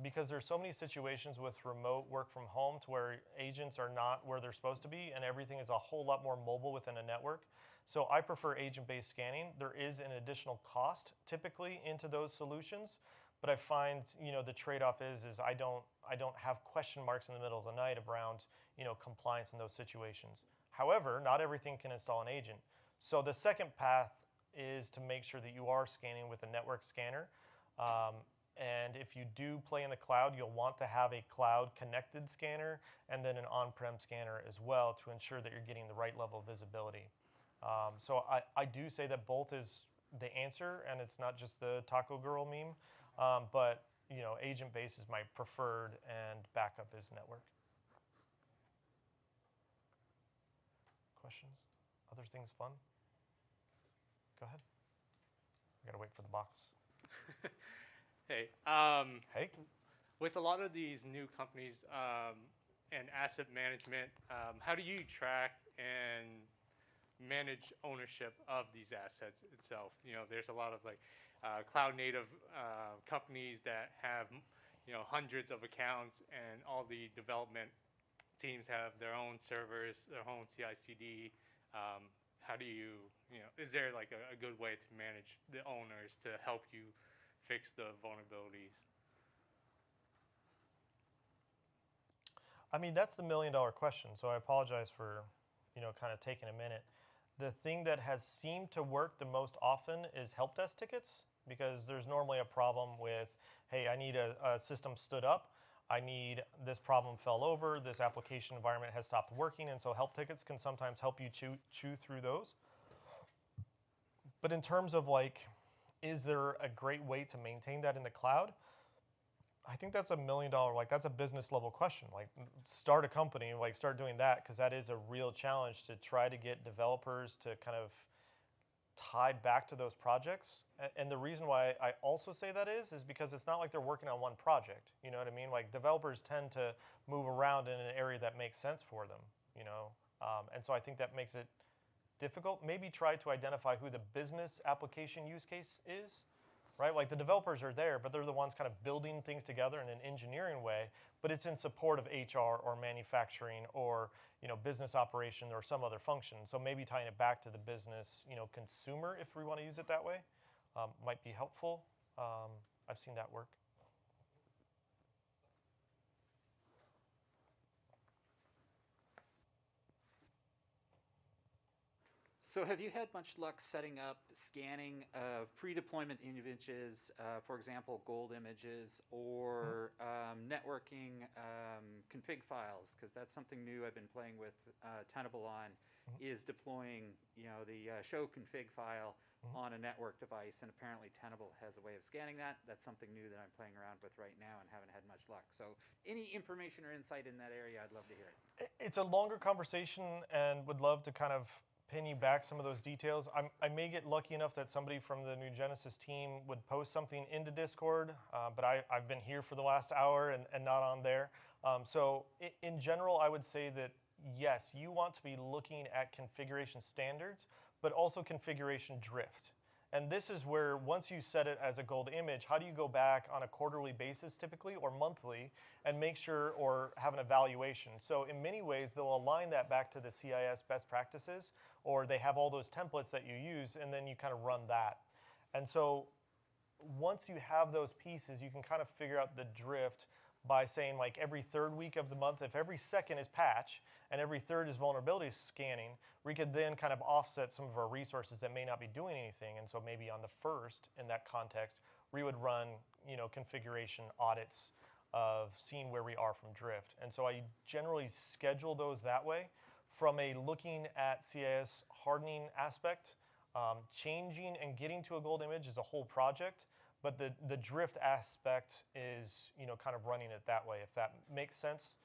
Because there's so many situations with remote work from home to where agents are not where they're supposed to be and everything is a whole lot more mobile within a network. So I prefer agent-based scanning. There is an additional cost typically into those solutions, but I find the trade-off is I don't have question marks in the middle of the night around compliance in those situations. However, not everything can install an agent. So the second path is to make sure that you are scanning with a network scanner. And if you do play in the cloud, you'll want to have a cloud-connected scanner and then an on-prem scanner as well to ensure that you're getting the right level of visibility. So I do say that both is the answer, and it's not just the Taco Girl meme, but agent-based is my preferred, and backup is network. Questions? Other things fun? Go ahead. I gotta wait for the box. Hey, Hey. with a lot of these new companies and asset management, how do you track and manage ownership of these assets itself? There's a lot of cloud native companies that have hundreds of accounts, and all the development teams have their own servers, their own CI/CD. How do you is there a good way to manage the owners to help you fix the vulnerabilities? I mean, that's the million-dollar question, so I apologize for, kind of taking a minute. The thing that has seemed to work the most often is help desk tickets, because there's normally a problem with, hey, I need a system stood up, I need this problem fell over, this application environment has stopped working, and so help tickets can sometimes help you chew through those. But in terms of is there a great way to maintain that in the cloud? I think that's a million-dollar, that's a business level question. Start a company, start doing that, because that is a real challenge to try to get developers to kind of tie back to those projects. And the reason why I also say that is because it's not like they're working on one project. You know what I mean? Developers tend to move around in an area that makes sense for them, and so I think that makes it difficult. Maybe try to identify who the business application use case is. right? Like the developers are there, but they're the ones kind of building things together in an engineering way, but it's in support of HR or manufacturing or business operation or some other function. So maybe tying it back to the business, consumer, if we want to use it that way, might be helpful. I've seen that work. So have you had much luck setting up scanning of pre-deployment images, for example, gold images, or networking config files? Because that's something new I've been playing with Tenable on, is deploying the show config file on a network device, and apparently Tenable has a way of scanning that. That's something new that I'm playing around with right now and haven't had much luck. So any information or insight in that area, I'd love to hear it. It's a longer conversation and would love to kind of pin you back some of those details. I may get lucky enough that somebody from the New Genesis team would post something into Discord, but I've been here for the last hour and not on there. So in general, I would say that yes, you want to be looking at configuration standards, but also configuration drift. And this is where once you set it as a gold image, how do you go back on a quarterly basis typically or monthly and make sure or have an evaluation? So in many ways, they'll align that back to the CIS best practices, or they have all those templates that you use, and then you kind of run that. And so once you have those pieces, you can kind of figure out the drift by saying like every third week of the month, if every second is patch and every third is vulnerability scanning, we could then kind of offset some of our resources that may not be doing anything. And so maybe on the first, in that context, we would run configuration audits of seeing where we are from drift. And so I generally schedule those that way. From a looking at CIS hardening aspect, changing and getting to a gold image is a whole project. But the drift aspect is, kind of running it that way, if that makes sense.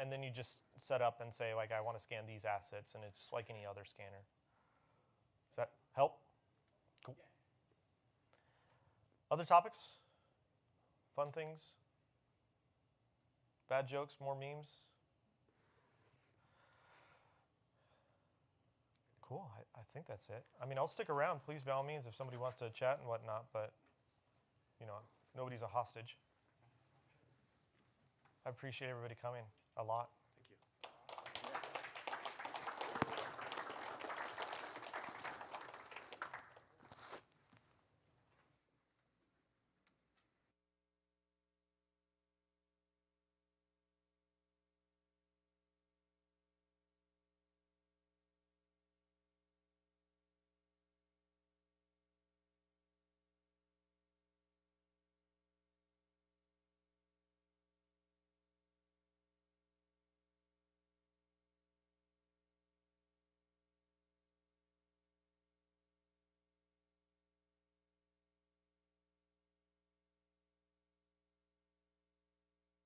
And then you just set up and say, like, I want to scan these assets, and it's like any other scanner. Does that help? Cool. Yes. Other topics? Fun things? Bad jokes, more memes? Cool, I think that's it. I mean, I'll stick around, please, by all means, if somebody wants to chat and whatnot, but nobody's a hostage. I appreciate everybody coming a lot.